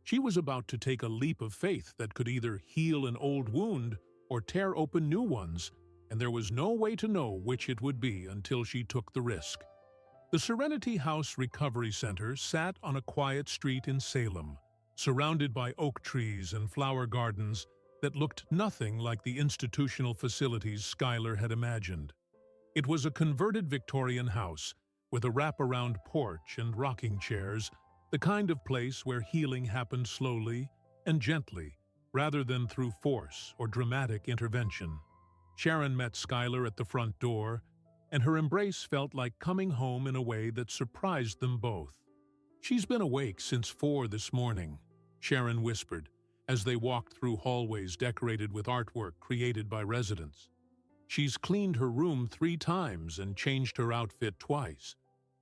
A: She was about to take a leap of faith that could either heal an old wound or tear open new ones, and there was no way to know which it would be until she took the risk. The Serenity House Recovery Center sat on a quiet street in Salem, surrounded by oak trees and flower gardens that looked nothing like the institutional facilities Schuyler had imagined. It was a converted Victorian house with a wraparound porch and rocking chairs, the kind of place where healing happened slowly and gently, rather than through force or dramatic intervention. Sharon met Schuyler at the front door, and her embrace felt like coming home in a way that surprised them both. "She's been awake since 4 this morning," Sharon whispered, as they walked through hallways decorated with artwork created by residents. "She's cleaned her room 3 times and changed her outfit twice.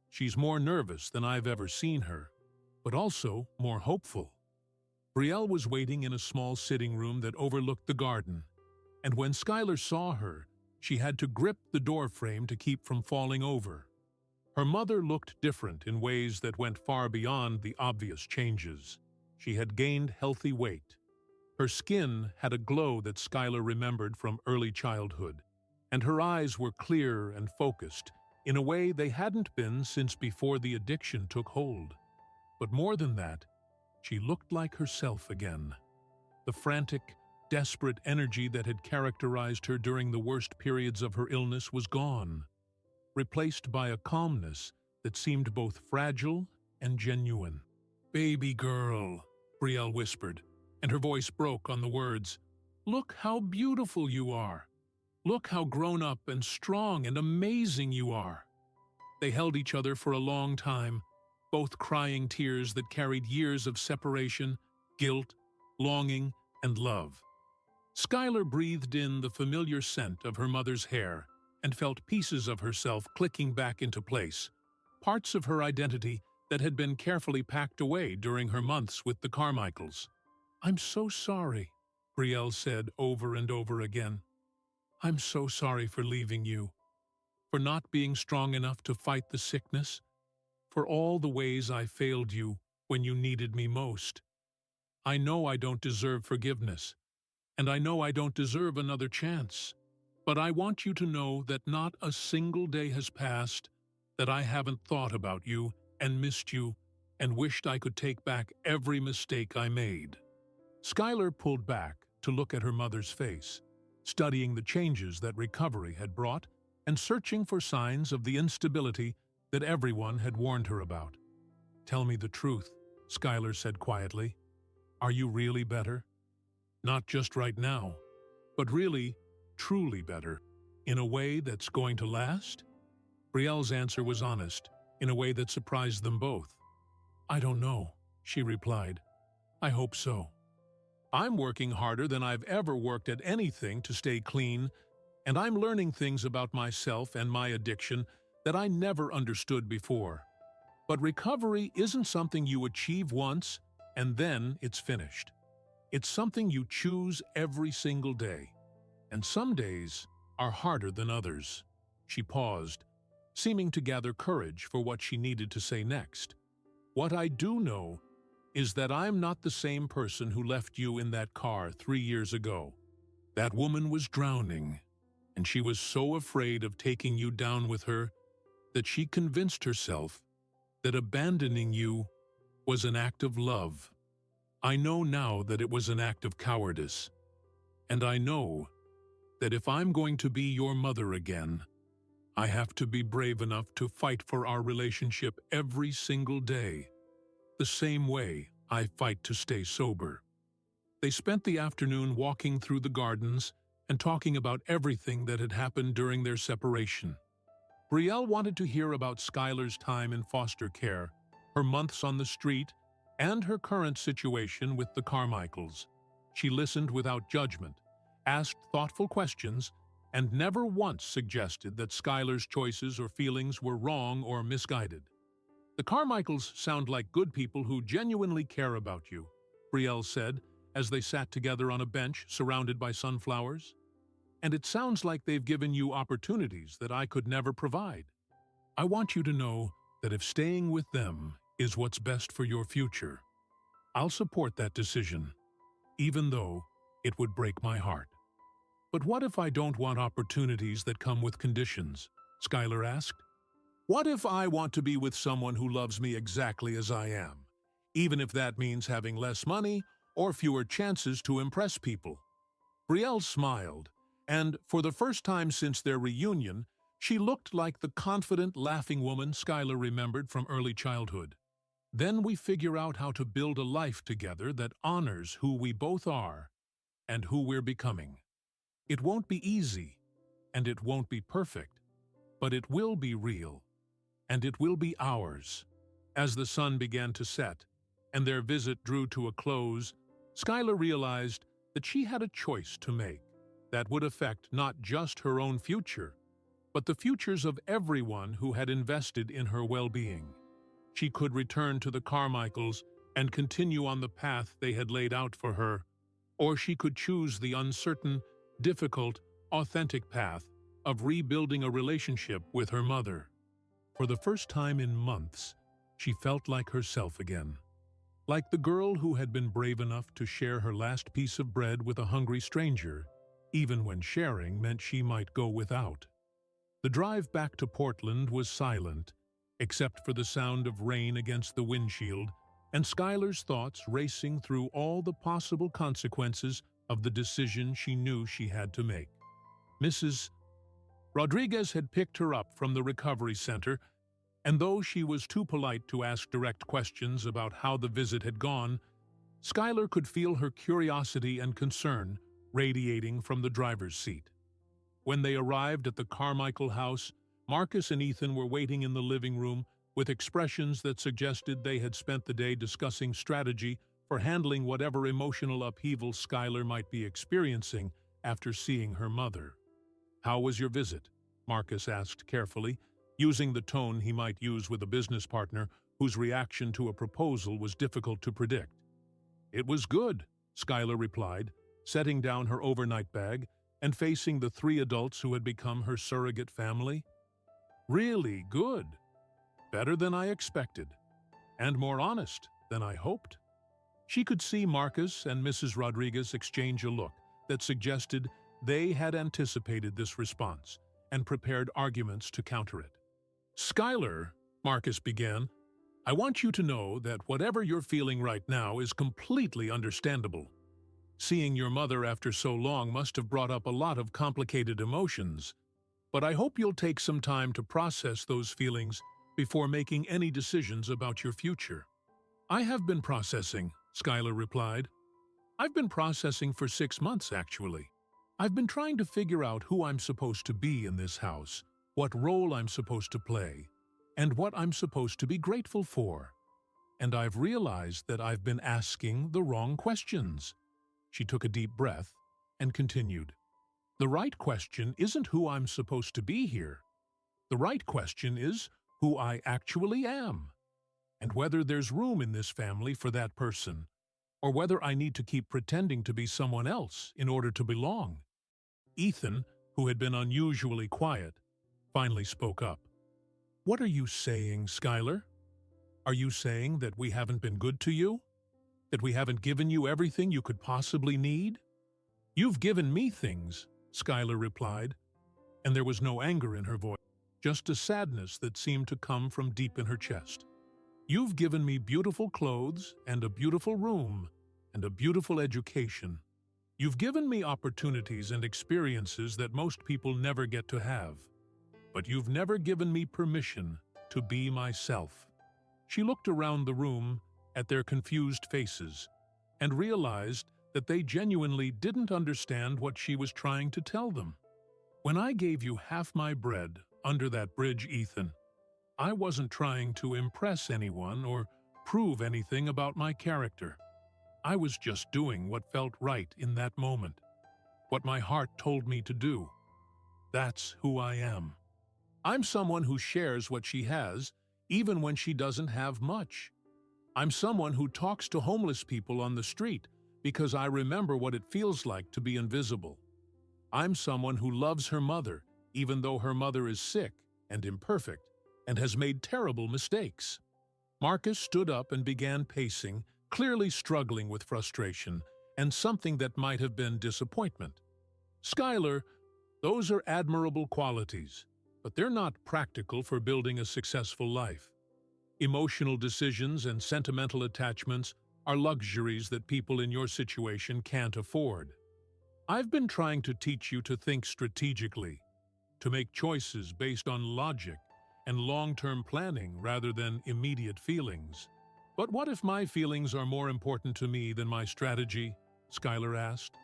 A: She's more nervous than I've ever seen her, but also more hopeful." Brielle was waiting in a small sitting room that overlooked the garden, and when Schuyler saw her, she had to grip the door frame to keep from falling over. Her mother looked different in ways that went far beyond the obvious changes. She had gained healthy weight. Her skin had a glow that Schuyler remembered from early childhood, and her eyes were clear and focused in a way they hadn't been since before the addiction took hold. But more than that, she looked like herself again. The frantic, desperate energy that had characterized her during the worst periods of her illness was gone, replaced by a calmness that seemed both fragile and genuine. "Baby girl," Brielle whispered, and her voice broke on the words, "Look how beautiful you are. Look how grown up and strong and amazing you are." They held each other for a long time, both crying tears that carried years of separation, guilt, longing, and love. Schuyler breathed in the familiar scent of her mother's hair and felt pieces of herself clicking back into place, parts of her identity that had been carefully packed away during her months with the Carmichaels. "I'm so sorry," Brielle said over and over again. "I'm so sorry for leaving you, for not being strong enough to fight the sickness, for all the ways I failed you when you needed me most. I know I don't deserve forgiveness, and I know I don't deserve another chance. But I want you to know that not a single day has passed that I haven't thought about you and missed you and wished I could take back every mistake I made." Skylar pulled back to look at her mother's face, studying the changes that recovery had brought and searching for signs of the instability that everyone had warned her about. "Tell me the truth," Skylar said quietly. "Are you really better? Not just right now, but really, truly better, in a way that's going to last?" Brielle's answer was honest, in a way that surprised them both. "I don't know," she replied. "I hope so. I'm working harder than I've ever worked at anything to stay clean, and I'm learning things about myself and my addiction that I never understood before. But recovery isn't something you achieve once and then it's finished. It's something you choose every single day, and some days are harder than others." She paused, seeming to gather courage for what she needed to say next. "What I do know is that I'm not the same person who left you in that car 3 years ago. That woman was drowning, and she was so afraid of taking you down with her that she convinced herself that abandoning you was an act of love. I know now that it was an act of cowardice, and I know that if I'm going to be your mother again, I have to be brave enough to fight for our relationship every single day, the same way I fight to stay sober." They spent the afternoon walking through the gardens and talking about everything that had happened during their separation. Brielle wanted to hear about Skylar's time in foster care, her months on the street, and her current situation with the Carmichaels. She listened without judgment, asked thoughtful questions, and never once suggested that Skylar's choices or feelings were wrong or misguided. "The Carmichaels sound like good people who genuinely care about you," Brielle said as they sat together on a bench surrounded by sunflowers. "And it sounds like they've given you opportunities that I could never provide. I want you to know that if staying with them is what's best for your future, I'll support that decision, even though it would break my heart." "But what if I don't want opportunities that come with conditions?" Skylar asked. "What if I want to be with someone who loves me exactly as I am, even if that means having less money or fewer chances to impress people?" Brielle smiled, and for the first time since their reunion, she looked like the confident, laughing woman Skylar remembered from early childhood. "Then we figure out how to build a life together that honors who we both are and who we're becoming. It won't be easy, and it won't be perfect, but it will be real, and it will be ours." As the sun began to set, and their visit drew to a close, Skylar realized that she had a choice to make that would affect not just her own future, but the futures of everyone who had invested in her well-being. She could return to the Carmichaels and continue on the path they had laid out for her, or she could choose the uncertain, difficult, authentic path of rebuilding a relationship with her mother. For the first time in months, she felt like herself again. Like the girl who had been brave enough to share her last piece of bread with a hungry stranger, even when sharing meant she might go without. The drive back to Portland was silent, except for the sound of rain against the windshield and Skylar's thoughts racing through all the possible consequences of the decision she knew she had to make. Mrs. Rodriguez had picked her up from the recovery center, and though she was too polite to ask direct questions about how the visit had gone, Skylar could feel her curiosity and concern radiating from the driver's seat. When they arrived at the Carmichael house, Marcus and Ethan were waiting in the living room with expressions that suggested they had spent the day discussing strategy for handling whatever emotional upheaval Skylar might be experiencing after seeing her mother. "How was your visit?" Marcus asked carefully, using the tone he might use with a business partner whose reaction to a proposal was difficult to predict. "It was good," Skylar replied, setting down her overnight bag and facing the 3 adults who had become her surrogate family. "Really good." better than I expected, and more honest than I hoped." She could see Marcus and Mrs. Rodriguez exchange a look that suggested they had anticipated this response and prepared arguments to counter it. "Skylar," Marcus began, "I want you to know that whatever you're feeling right now is completely understandable. Seeing your mother after so long must have brought up a lot of complicated emotions, but I hope you'll take some time to process those feelings before making any decisions about your future." "I have been processing," Skylar replied. "I've been processing for 6 months, actually. I've been trying to figure out who I'm supposed to be in this house, what role I'm supposed to play, and what I'm supposed to be grateful for. And I've realized that I've been asking the wrong questions." She took a deep breath and continued, "The right question isn't who I'm supposed to be here. The right question is who I actually am, and whether there's room in this family for that person, or whether I need to keep pretending to be someone else in order to belong." Ethan, who had been unusually quiet, finally spoke up. "What are you saying, Skylar? Are you saying that we haven't been good to you? That we haven't given you everything you could possibly need?" "You've given me things," Skylar replied, and there was no anger in her voice, just a sadness that seemed to come from deep in her chest. "You've given me beautiful clothes and a beautiful room and a beautiful education. You've given me opportunities and experiences that most people never get to have. But you've never given me permission to be myself." She looked around the room at their confused faces and realized that they genuinely didn't understand what she was trying to tell them. "When I gave you half my bread under that bridge, Ethan, I wasn't trying to impress anyone or prove anything about my character. I was just doing what felt right in that moment, what my heart told me to do. That's who I am. I'm someone who shares what she has, even when she doesn't have much. I'm someone who talks to homeless people on the street because I remember what it feels like to be invisible. I'm someone who loves her mother, even though her mother is sick and imperfect and has made terrible mistakes." Marcus stood up and began pacing, clearly struggling with frustration and something that might have been disappointment. "Skylar, those are admirable qualities, but they're not practical for building a successful life. Emotional decisions and sentimental attachments are luxuries that people in your situation can't afford. I've been trying to teach you to think strategically, to make choices based on logic and long-term planning rather than immediate feelings. But what if my feelings are more important to me than my strategy?" Skylar asked.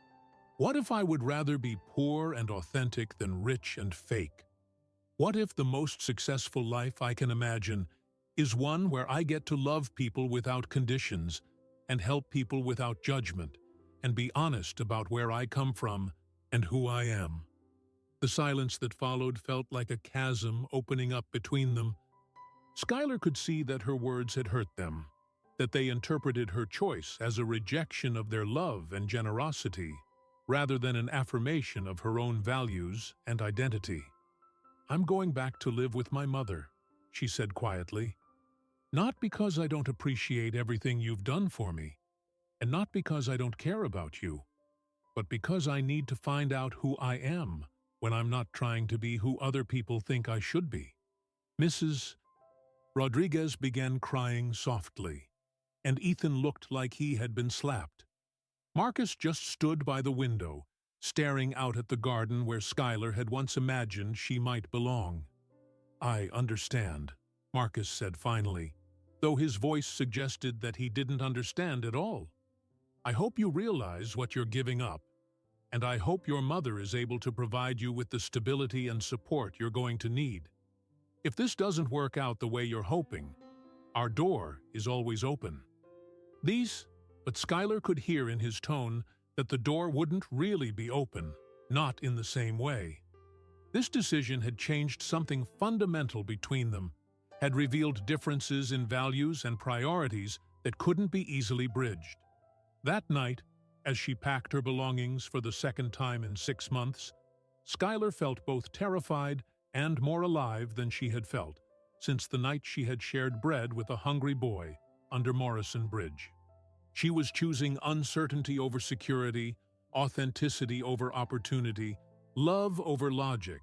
A: "What if I would rather be poor and authentic than rich and fake? What if the most successful life I can imagine is one where I get to love people without conditions and help people without judgment and be honest about where I come from and who I am?" The silence that followed felt like a chasm opening up between them. Skylar could see that her words had hurt them, that they interpreted her choice as a rejection of their love and generosity, rather than an affirmation of her own values and identity. "I'm going back to live with my mother," she said quietly. "Not because I don't appreciate everything you've done for me, and not because I don't care about you, but because I need to find out who I am when I'm not trying to be who other people think I should be." Mrs. Rodriguez began crying softly, and Ethan looked like he had been slapped. Marcus just stood by the window, staring out at the garden where Skylar had once imagined she might belong. "I understand," Marcus said finally, though his voice suggested that he didn't understand at all. "I hope you realize what you're giving up, and I hope your mother is able to provide you with the stability and support you're going to need. If this doesn't work out the way you're hoping, our door is always open." But Skylar could hear in his tone that the door wouldn't really be open, not in the same way. This decision had changed something fundamental between them, had revealed differences in values and priorities that couldn't be easily bridged. That night, as she packed her belongings for the second time in 6 months, Skylar felt both terrified and more alive than she had felt, since the night she had shared bread with a hungry boy under Morrison Bridge. She was choosing uncertainty over security, authenticity over opportunity, love over logic,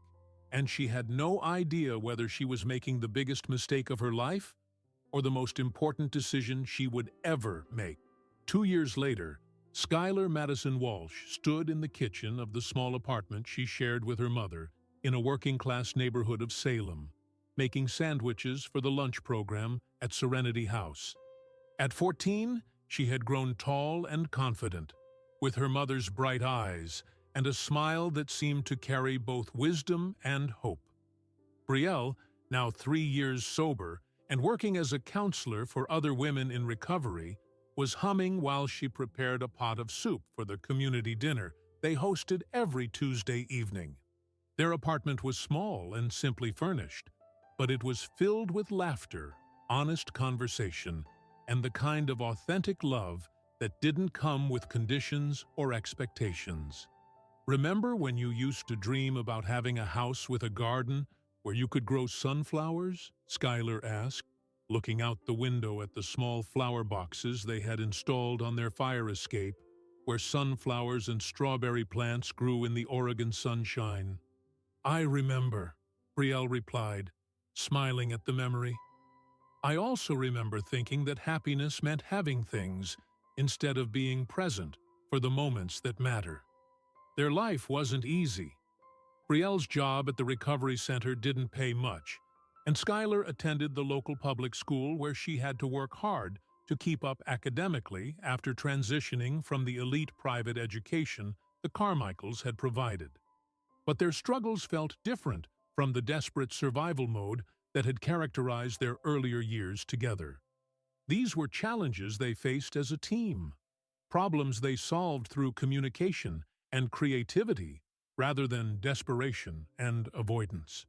A: and she had no idea whether she was making the biggest mistake of her life or the most important decision she would ever make. 2 years later, Skylar Madison Walsh stood in the kitchen of the small apartment she shared with her mother in a working-class neighborhood of Salem, making sandwiches for the lunch program at Serenity House. At 14, she had grown tall and confident, with her mother's bright eyes and a smile that seemed to carry both wisdom and hope. Brielle, now 3 years sober and working as a counselor for other women in recovery, was humming while she prepared a pot of soup for the community dinner they hosted every Tuesday evening. Their apartment was small and simply furnished, but it was filled with laughter, honest conversation, and the kind of authentic love that didn't come with conditions or expectations. "Remember when you used to dream about having a house with a garden where you could grow sunflowers?" Skylar asked, looking out the window at the small flower boxes they had installed on their fire escape, where sunflowers and strawberry plants grew in the Oregon sunshine. "I remember," Brielle replied, smiling at the memory. "I also remember thinking that happiness meant having things instead of being present for the moments that matter." Their life wasn't easy. Brielle's job at the recovery center didn't pay much, and Skylar attended the local public school where she had to work hard to keep up academically after transitioning from the elite private education the Carmichaels had provided. But their struggles felt different from the desperate survival mode that had characterized their earlier years together. These were challenges they faced as a team, problems they solved through communication and creativity rather than desperation and avoidance.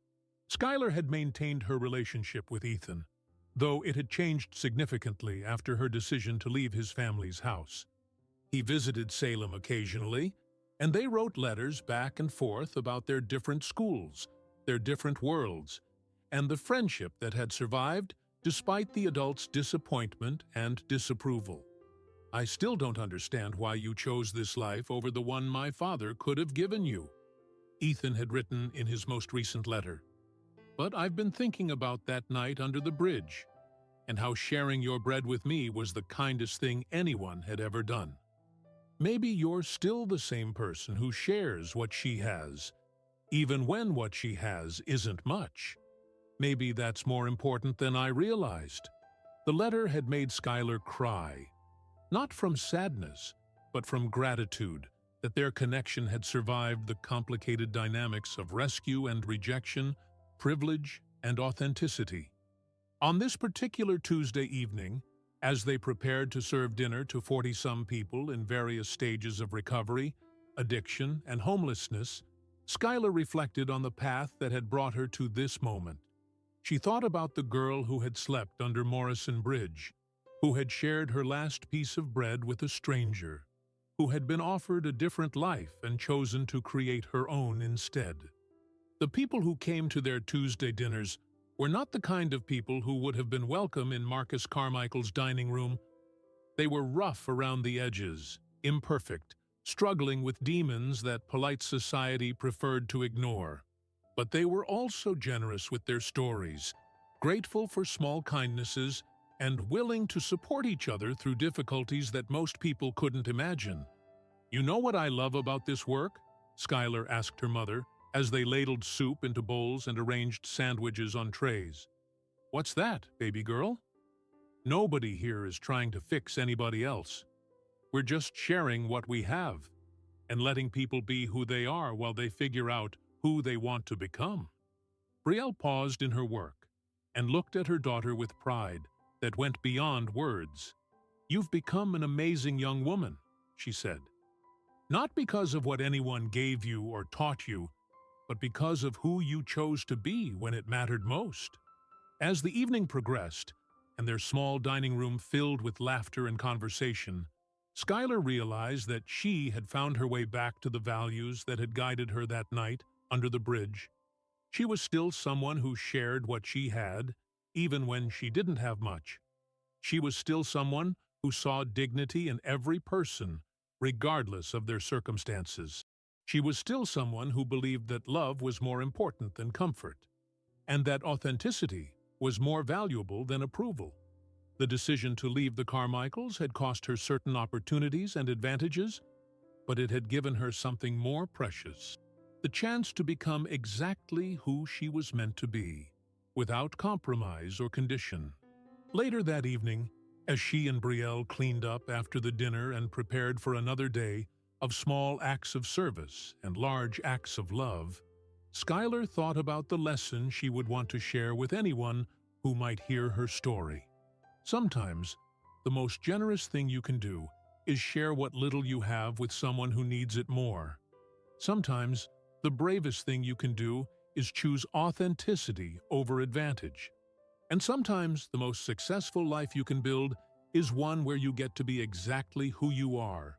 A: Skylar had maintained her relationship with Ethan, though it had changed significantly after her decision to leave his family's house. He visited Salem occasionally, and they wrote letters back and forth about their different schools, their different worlds, and the friendship that had survived despite the adults' disappointment and disapproval. "I still don't understand why you chose this life over the one my father could have given you," Ethan had written in his most recent letter. "But I've been thinking about that night under the bridge, and how sharing your bread with me was the kindest thing anyone had ever done. Maybe you're still the same person who shares what she has, even when what she has isn't much. Maybe that's more important than I realized." The letter had made Skylar cry, not from sadness, but from gratitude that their connection had survived the complicated dynamics of rescue and rejection, privilege and authenticity. On this particular Tuesday evening, as they prepared to serve dinner to 40-some people in various stages of recovery, addiction, and homelessness, Skylar reflected on the path that had brought her to this moment. She thought about the girl who had slept under Morrison Bridge, who had shared her last piece of bread with a stranger, who had been offered a different life and chosen to create her own instead. The people who came to their Tuesday dinners were not the kind of people who would have been welcome in Marcus Carmichael's dining room. They were rough around the edges, imperfect, struggling with demons that polite society preferred to ignore. But they were also generous with their stories, grateful for small kindnesses, and willing to support each other through difficulties that most people couldn't imagine. "You know what I love about this work?" Skylar asked her mother, as they ladled soup into bowls and arranged sandwiches on trays. "What's that, baby girl?" "Nobody here is trying to fix anybody else. We're just sharing what we have, and letting people be who they are while they figure out who they want to become." Brielle paused in her work and looked at her daughter with pride that went beyond words. "You've become an amazing young woman," she said. "Not because of what anyone gave you or taught you, but because of who you chose to be when it mattered most." As the evening progressed, and their small dining room filled with laughter and conversation, Skylar realized that she had found her way back to the values that had guided her that night under the bridge. She was still someone who shared what she had, even when she didn't have much. She was still someone who saw dignity in every person, regardless of their circumstances. She was still someone who believed that love was more important than comfort, and that authenticity was more valuable than approval. The decision to leave the Carmichaels had cost her certain opportunities and advantages, but it had given her something more precious: the chance to become exactly who she was meant to be, without compromise or condition. Later that evening, as she and Brielle cleaned up after the dinner and prepared for another day of small acts of service and large acts of love, Skylar thought about the lesson she would want to share with anyone who might hear her story. Sometimes, the most generous thing you can do is share what little you have with someone who needs it more. Sometimes, the bravest thing you can do is choose authenticity over advantage. And sometimes, the most successful life you can build is one where you get to be exactly who you are,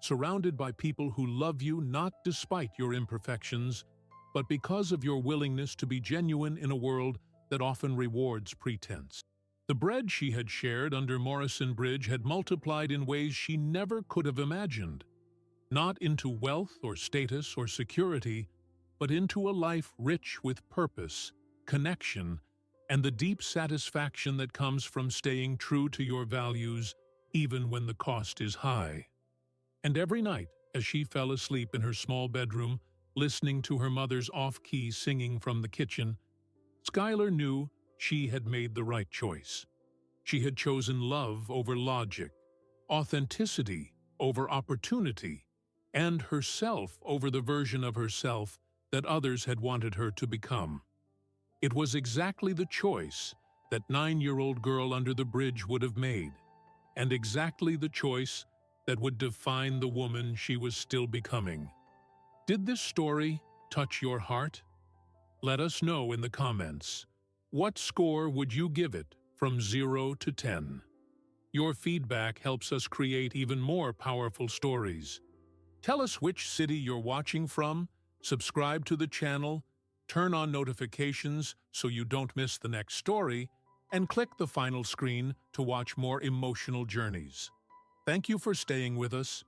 A: surrounded by people who love you not despite your imperfections, but because of your willingness to be genuine in a world that often rewards pretense. The bread she had shared under Morrison Bridge had multiplied in ways she never could have imagined, not into wealth or status or security, but into a life rich with purpose, connection, and the deep satisfaction that comes from staying true to your values even when the cost is high. And every night, as she fell asleep in her small bedroom, listening to her mother's off-key singing from the kitchen, Skylar knew she had made the right choice. She had chosen love over logic, authenticity over opportunity, and herself over the version of herself that others had wanted her to become. It was exactly the choice that 9-year-old girl under the bridge would have made, and exactly the choice that would define the woman she was still becoming. Did this story touch your heart? Let us know in the comments. What score would you give it from 0 to 10? Your feedback helps us create even more powerful stories. Tell us which city you're watching from, subscribe to the channel, turn on notifications so you don't miss the next story, and click the final screen to watch more emotional journeys. Thank you for staying with us.